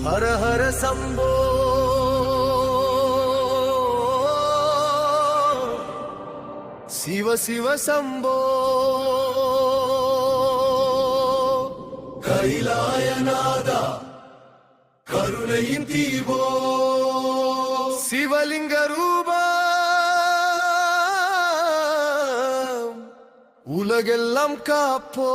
ஹர ஹர சம்போ சிவ சிவ சம்போ கைலாயநாதா கருணையின் தீபோ சிவலிங்க ரூபா உலகெல்லாம் காப்போ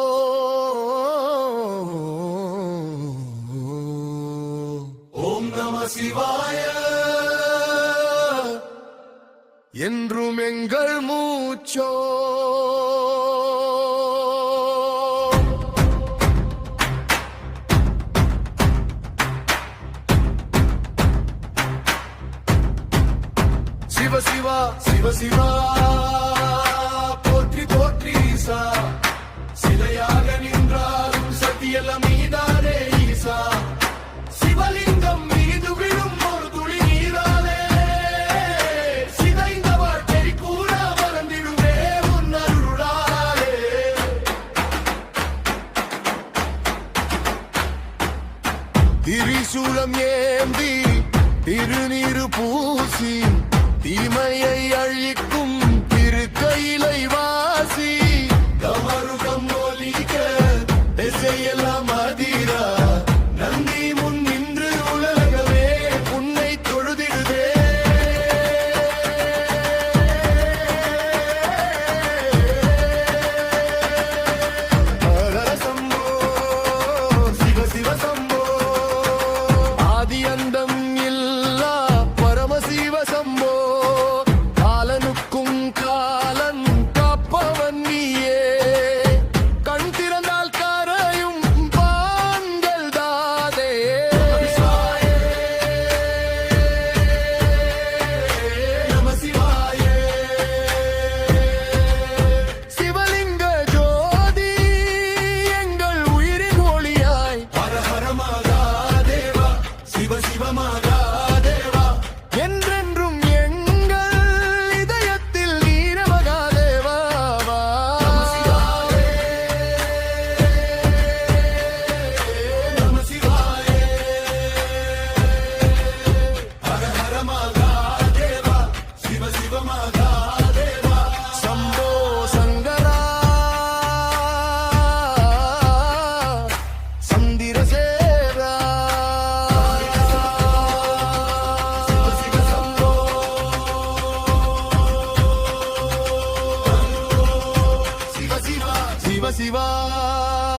ஓம் நம சிவாய என்றும் எங்கள் மூச்சோ சிவ சிவா சிவ சிவா போற்றி போற்றி ஈசா சிலையாக நின்றாலும் சத்தியெல்லாம் நீதானே ஈசா சிவலிங்கம் மீது விழும் ஒரு துளி நீராலே சிதைந்த வாழ்க்கை கூட மறந்திடுவே உன் அருளாலே திரிசூலம் ஏந்தி திருநீரு பூசி தீமையை அழிக்கும் திருக்கையிலை வாசி கமருகம் ஒலிக்க